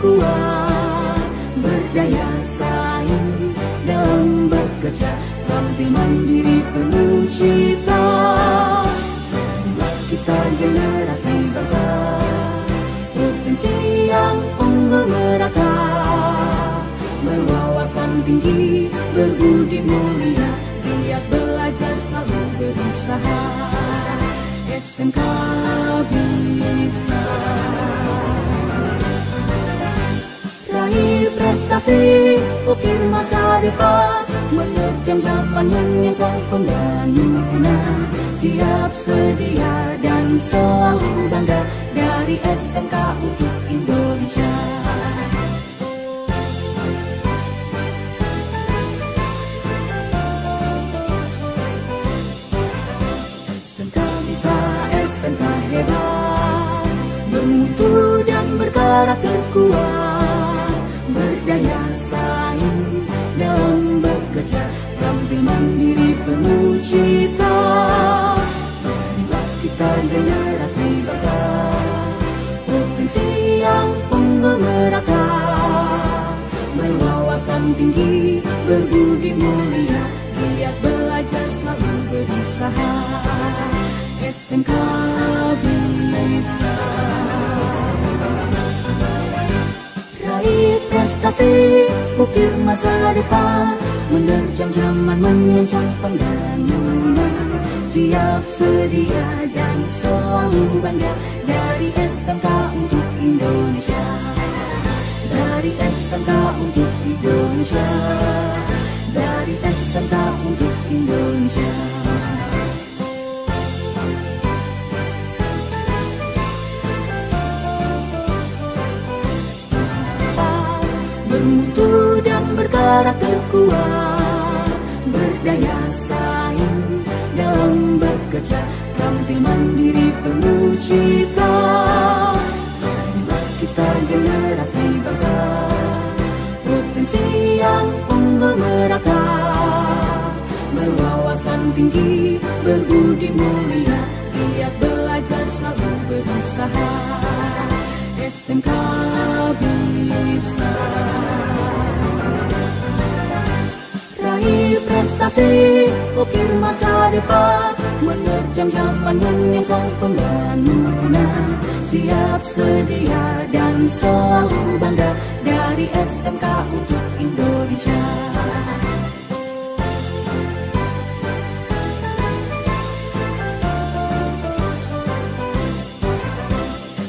terkuat, berdaya saing dalam bekerja, tampil mandiri penuh cita. Inilah kita generasi bangsa, potensi yang unggul merata, berwawasan tinggi, berbudi mulia, giat belajar selalu berusaha. SMK bisa raih prestasi, ukir masa depan, menerjang zaman menyongsong pembangunan. Siap sedia dan selalu bangga, dari SMK untuk Indonesia. SMK bisa, SMK hebat, bermutu dan berkarakter kuat, berdaya saing dalam bekerja, tampil mandiri penuh cita. Inilah kita generasi bangsa, provinsi yang unggul merata, berwawasan tinggi, berbudi mulia, giat belajar selalu berusaha. SMK bisa raih prestasi, ukir masa depan, menerjang zaman menyongsong pembangunan. Siap sedia dan selalu bangga, dari SMK untuk Indonesia. Dari SMK untuk Indonesia. Dari SMK untuk Indonesia. Bermutu dan berkarakter kuat, berdaya saing dalam bekerja, tampil mandiri penuh cita. Inilah kita generasi bangsa, provinsi yang unggul merata, berwawasan tinggi, berbudi mulia, giat belajar selalu berusaha. SMK bisa raih prestasi, ukir masa depan, menerjang zaman menyongsong pembangunan. Siap sedia dan selalu bangga, dari SMK untuk Indonesia.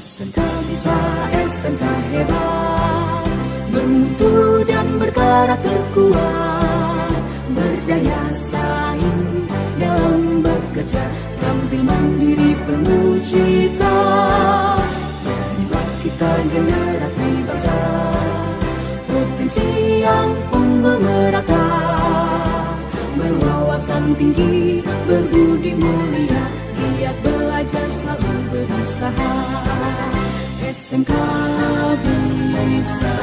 SMK bisa, SMK hebat, bermutu dan berkarakter kuat, berdaya saing dalam bekerja, tampil mandiri penuh cita. Inilah kita generasi bangsa, provinsi yang unggul merata, berwawasan tinggi, berbudi mulia, giat belajar selalu berusaha. SMK bisa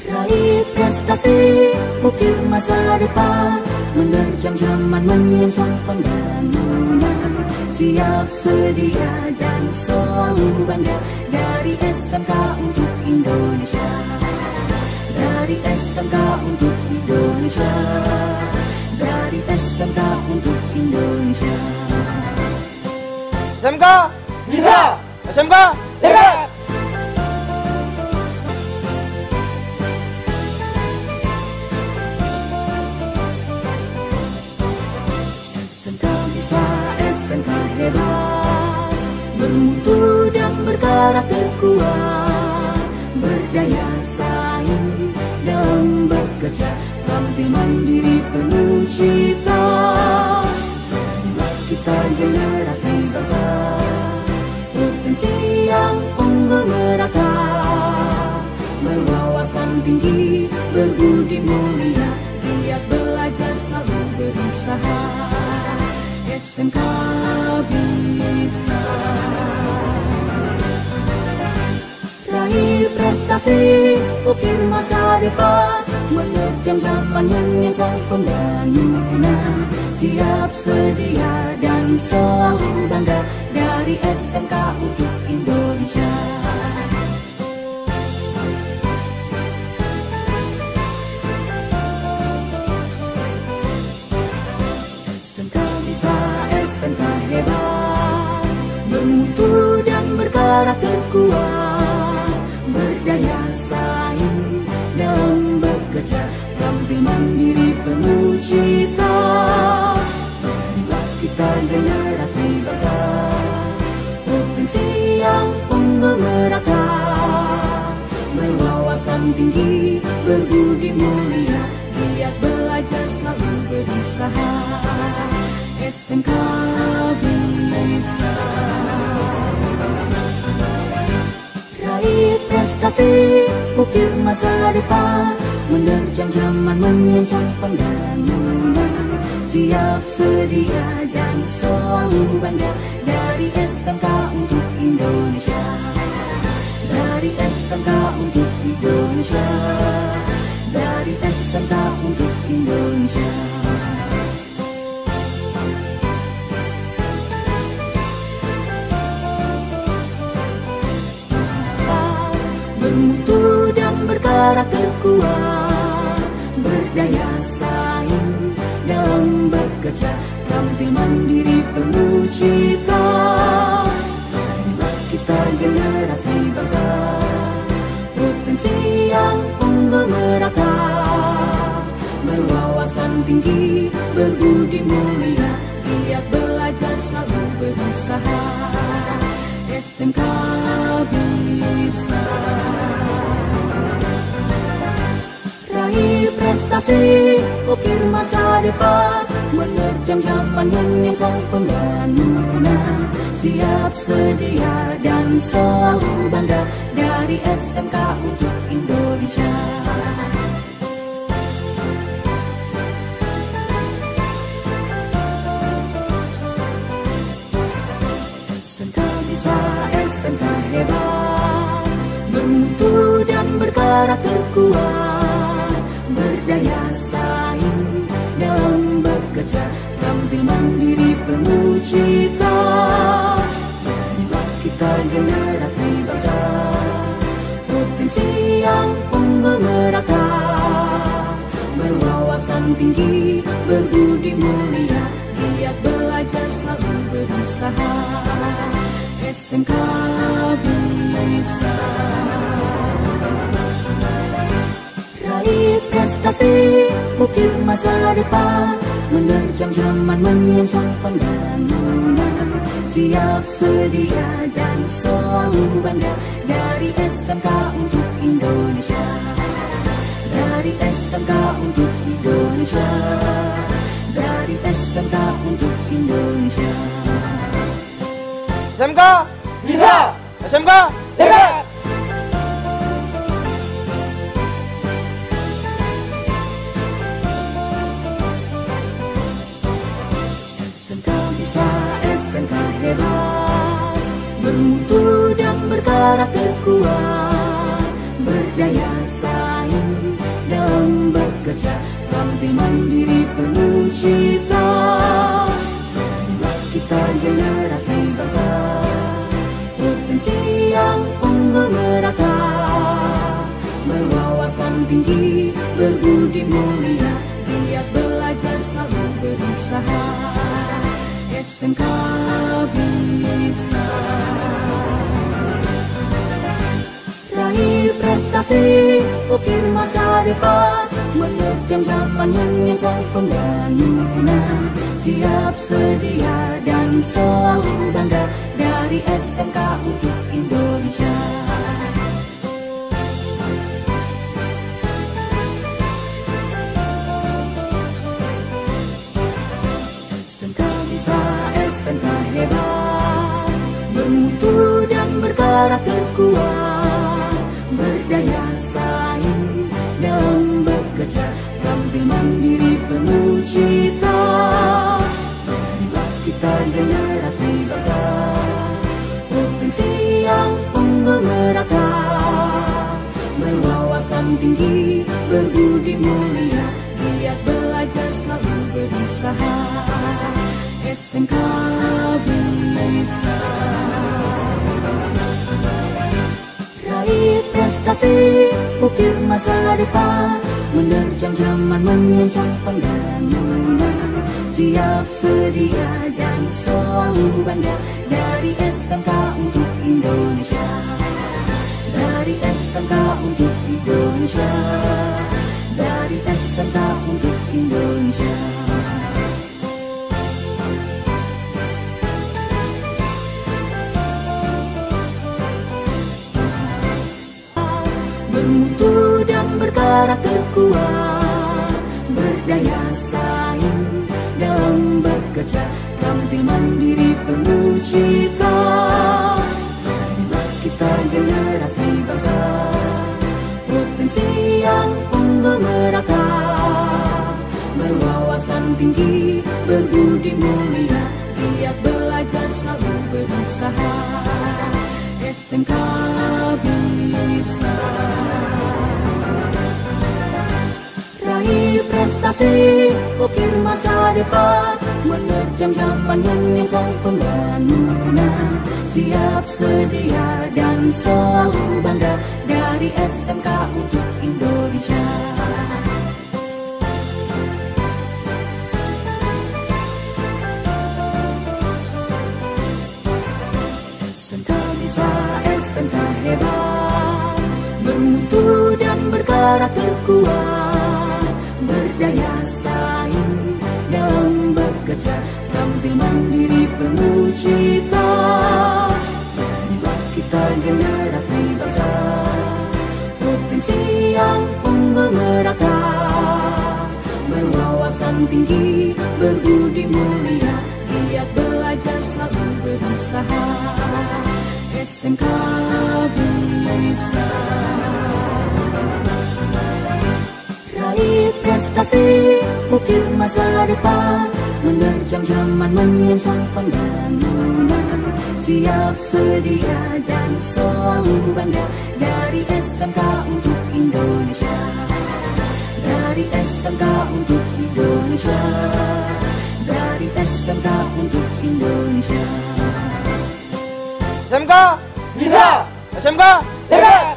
raih prestasi, ukir masa depan, menerjang zaman menyongsong pembangunan. Siap sedia dan selalu bangga, dari SMK untuk Indonesia. Dari SMK untuk Indonesia. Dari SMK untuk Indonesia. SMK bisa, SMK hebat. SMK bisa, SMK hebat, bermutu dan berkarakter kuat, berdaya saing dalam bekerja, tampil mandiri penuh cita. Inilah kita generasi bangsa, provinsi yang unggul merata, berwawasan tinggi, berbudi mulia, giat belajar selalu berusaha. SMK bisa raih prestasi, ukir masa depan, menerjang zaman menyongsong pembangunan. Siap sedia dan selalu bangga, dari SMK untuk Indonesia. bergerak terkuat, berdaya saing dalam bekerja, tampil mandiri penuh cita. Inilah kita generasi bangsa, provinsi yang unggul merata, berwawasan tinggi, berbudi mulia, giat belajar selalu berusaha. SMK bisa raih prestasi, ukir masa depan, menerjang zaman menyingsang pembangunan. Siap sedia dan selalu bangga, dari SMK untuk Indonesia, dari SMK untuk Indonesia, dari SMK untuk Indonesia. Bermutu dan berkarakter kuat, berdaya saing dalam bekerja, tampil mandiri penuh cita. Inilah kita generasi bangsa, provinsi yang unggul merata, berwawasan tinggi, berbudi mulia, giat belajar selalu berusaha. SMK bisa raih prestasi, ukir masa depan, menerjang zaman menyingsang pembangunan. Siap sedia dan selalu bangga, dari SMK untuk Indonesia. SMK bisa, SMK hebat, bermutu dan berkarakter kuat, berdaya saing dalam bekerja, tampil mandiri penuh cita. Inilah kita generasi bangsa, provinsi yang unggul merata, berwawasan tinggi, berbudi mulia, giat belajar selalu berusaha. SMK bisa raih prestasi, ukir masa depan, menerjang zaman menyingsang pembangunan. Siap sedia dan selalu bangga, dari SMK untuk Indonesia, dari SMK untuk Indonesia, dari SMK untuk Indonesia. SMK bisa, SMK hebat. SMK bisa, SMK hebat, bermutu dan berkarakter kuat, berdaya saing dalam bekerja, tampil mandiri penuh cita. Inilah kita generasi bangsa, provinsi yang unggul merata, berwawasan tinggi, berbudi mulia, giat belajar selalu berusaha. SMK bisa raih prestasi, ukir masa depan, menerjang zaman menyingsang pembangunan. Siap sedia dan selalu bangga, dari SMK untuk Indonesia. SMK bisa, SMK hebat, bermutu dan berkarakter kuat, berdaya saing dalam bekerja, tampil mandiri penuh cita. Inilah kita generasi bangsa, provinsi yang unggul merata, berwawasan tinggi, berbudi mulia, giat belajar selalu berusaha. SMK bisa raih prestasi, ukir masa depan, menerjang zaman menyingsang pembangunan. siap sedia dan selalu bangga. Dari SMK untuk Indonesia, dari SMK untuk Indonesia, dari SMK untuk Indonesia. Bermutu dan berkarakter kuat, berdaya saing dalam bekerja, tampil mandiri penuh cita. Marilah kita generasi bangsa, potensi yang unggul merata, berwawasan tinggi, berbudi mulia, giat belajar selalu berusaha. SMK bisa raih prestasi, ukir masa depan, menerjang zaman menyongsong pembangunan. Siap sedia dan selalu bangga. Dari SMK untuk Indonesia. SMK bisa, SMK hebat, bermutu dan berkarakter kuat, berdaya saing dalam bekerja, tampil mandiri penuh cita. Marilah kita generasi bangsa, potensi yang unggul merata, berwawasan tinggi, berbudi mulia, giat belajar selalu berusaha. SMK bisa raih prestasi, ukir masa depan, menerjang zaman menyongsong pembangunan. Siap sedia dan selalu bangga. Dari SMK untuk Indonesia, dari SMK untuk Indonesia, dari SMK untuk Indonesia. SMK bisa, SMK hebat.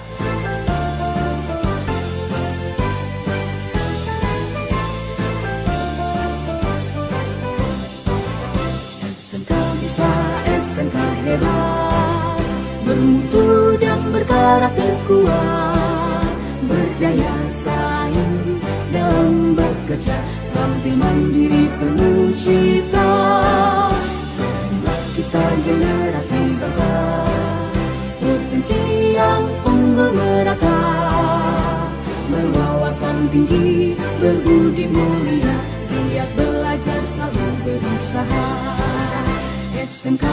SMK bisa, SMK hebat, bermutu dan berkarakter kuat, berdaya saing dalam bekerja, tampil mandiri penuh cita. Marilah kita generasi bangsa, potensi yang unggul merata, berwawasan tinggi, berbudi mulia, giat belajar selalu berusaha. SMK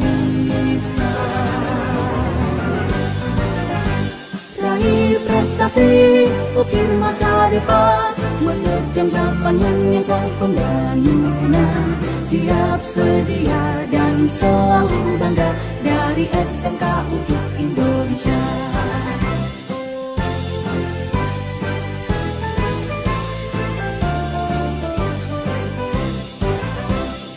bisa raih prestasi, ukir masa depan, menerjang zaman menyongsong pembangunan. Siap sedia dan selalu bangga. Dari SMK untuk Indonesia.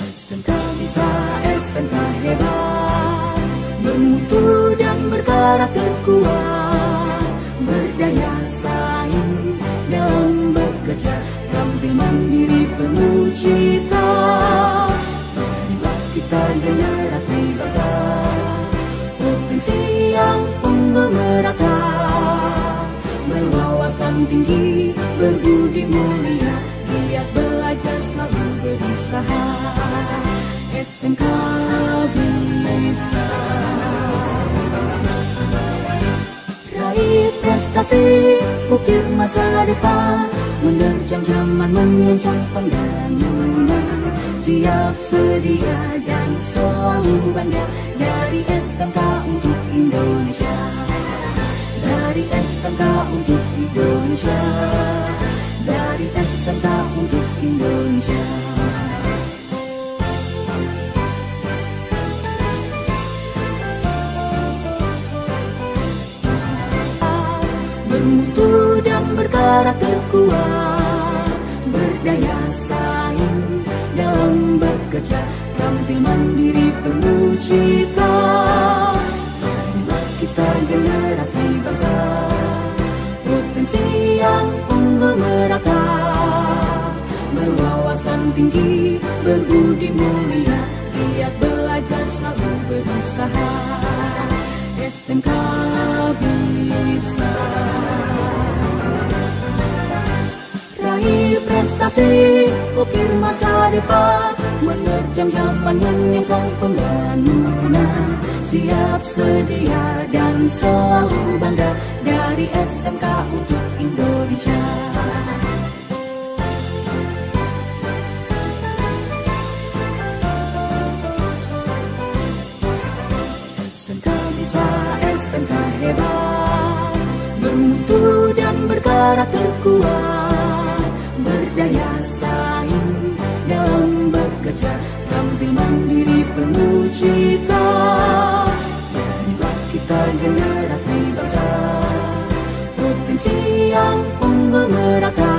SMK bisa, SMK hebat, bermutu dan berkarakter kuat, berdaya saing dalam bekerja, tampil mandiri penuh cita. Marilah kita generasi bangsa, potensi yang unggul merata, berwawasan tinggi, berbudi mulia, giat belajar selalu berusaha. SMK bisa raih prestasi, ukir masa depan, menerjang zaman menyongsong pembangunan. Siap sedia dan selalu bangga. Dari SMK untuk Indonesia, dari SMK untuk Indonesia, dari SMK untuk Indonesia. Bermutu dan berkarakter kuat, berdaya saing dalam bekerja, tampil mandiri penuh cita. Marilah kita generasi bangsa, potensi yang unggul merata, berwawasan tinggi, berbudi mulia, giat belajar selalu berusaha. SMK bisa raih prestasi, ukir masa depan, menerjang zaman menyongsong pembangunan. Siap sedia dan selalu bangga, dari SMK untuk Indonesia. SMK bisa, SMK hebat, bermutu dan berkarakter kuat, berdaya saing dalam bekerja, tampil mandiri penuh cita. Jadilah kita generasi bangsa, provinsi yang unggul merata,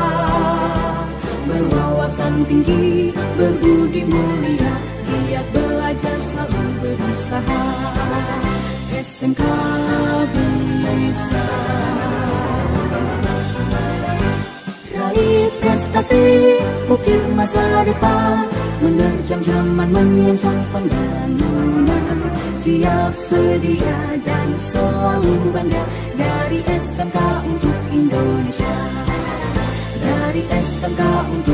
berwawasan tinggi, berbudi mulia, giat belajar selalu berusaha. SMK bisa raih prestasi, ukir masa depan, menerjang zaman menyongsong pembangunan. Siap sedia dan selalu bangga, dari SMK untuk Indonesia. Dari SMK untuk